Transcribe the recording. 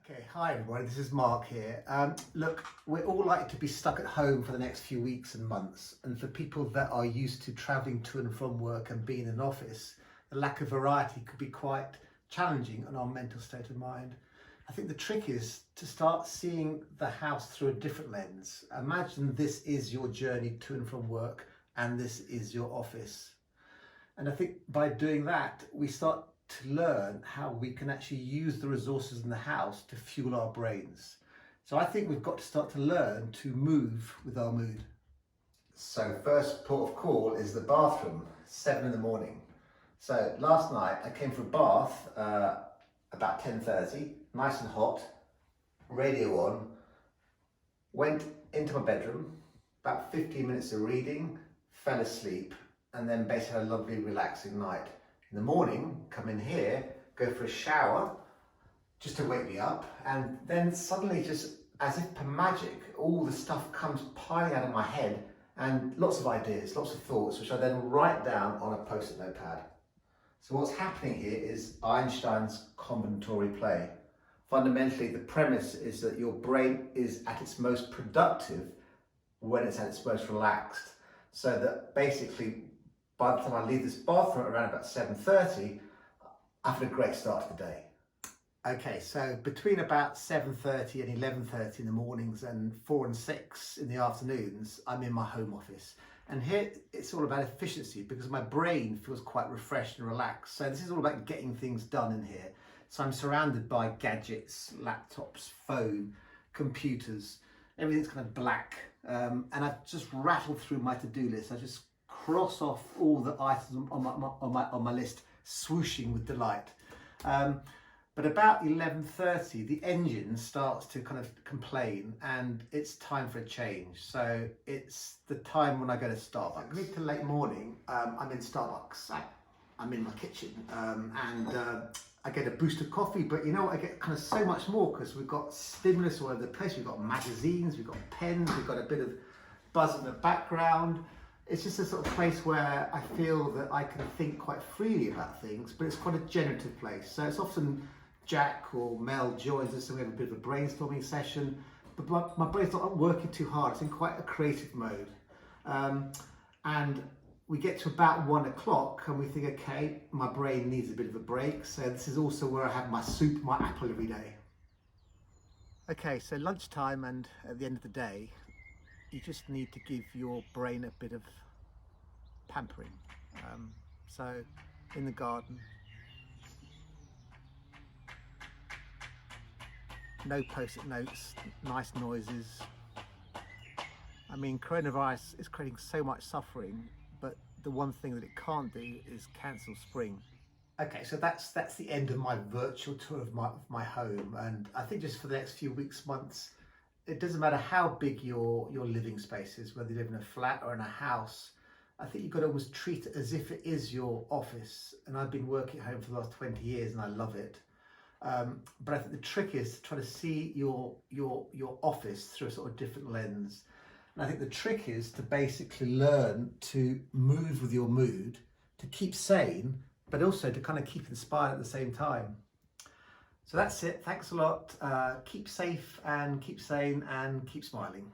Okay, hi everybody, this is Mark here. Look, we're all likely to be stuck at home for the next few weeks and months, and for people that are used to travelling to and from work and being in an office, the lack of variety could be quite challenging on our mental state of mind. I think the trick is to start seeing the house through a different lens. Imagine this is your journey to and from work and this is your office. And I think by doing that, we start to learn how we can actually use the resources in the house to fuel our brains. So I think we've got to start to learn to move with our mood. So first port of call is the bathroom, 7 in the morning. So last night I came for a bath about 10:30, nice and hot, radio on, went into my bedroom, about 15 minutes of reading, fell asleep, and then basically had a lovely relaxing night. In the morning, come in here, go for a shower, just to wake me up, and then suddenly, just as if per magic, all the stuff comes piling out of my head, and lots of ideas, lots of thoughts, which I then write down on a post-it notepad. So what's happening here is Einstein's combinatory play. Fundamentally, the premise is that your brain is at its most productive when it's at its most relaxed. So that basically, by the time I leave this bathroom around about 7:30, I've had a great start to the day. Okay, so between about 7:30 and 11:30 in the mornings and 4 and 6 in the afternoons, I'm in my home office. And here it's all about efficiency because my brain feels quite refreshed and relaxed. So this is all about getting things done in here. So I'm surrounded by gadgets, laptops, phone, computers, everything's kind of black. And I've just rattled through my to-do list. I just cross off all the items on my list, swooshing with delight. But about 11:30, the engine starts to kind of complain and it's time for a change. So it's the time when I go to Starbucks. Mid to late morning, I'm in Starbucks. I'm in my kitchen and I get a boost of coffee, but you know what, I get kind of so much more because we've got stimulus all over the place. We've got magazines, we've got pens, we've got a bit of buzz in the background. It's just a sort of place where I feel that I can think quite freely about things, but it's quite a generative place. So it's often Jack or Mel joins us and we have a bit of a brainstorming session, but my brain's not working too hard. It's in quite a creative mode. And we get to about 1 o'clock and we think, okay, my brain needs a bit of a break. So this is also where I have my soup, my apple every day. Okay, so lunchtime and at the end of the day, you just need to give your brain a bit of pampering. So in the garden, no post-it notes, nice noises. I mean, coronavirus is creating so much suffering, but the one thing that it can't do is cancel spring. Okay, so that's the end of my virtual tour of my home, and I think just for the next few weeks, months, it doesn't matter how big your living space is, whether you live in a flat or in a house. I think you've got to almost treat it as if it is your office. And I've been working at home for the last 20 years and I love it. But I think the trick is to try to see your office through a sort of different lens. And I think the trick is to basically learn to move with your mood, to keep sane, but also to kind of keep inspired at the same time. So that's it. Thanks a lot. Keep safe and keep sane and keep smiling.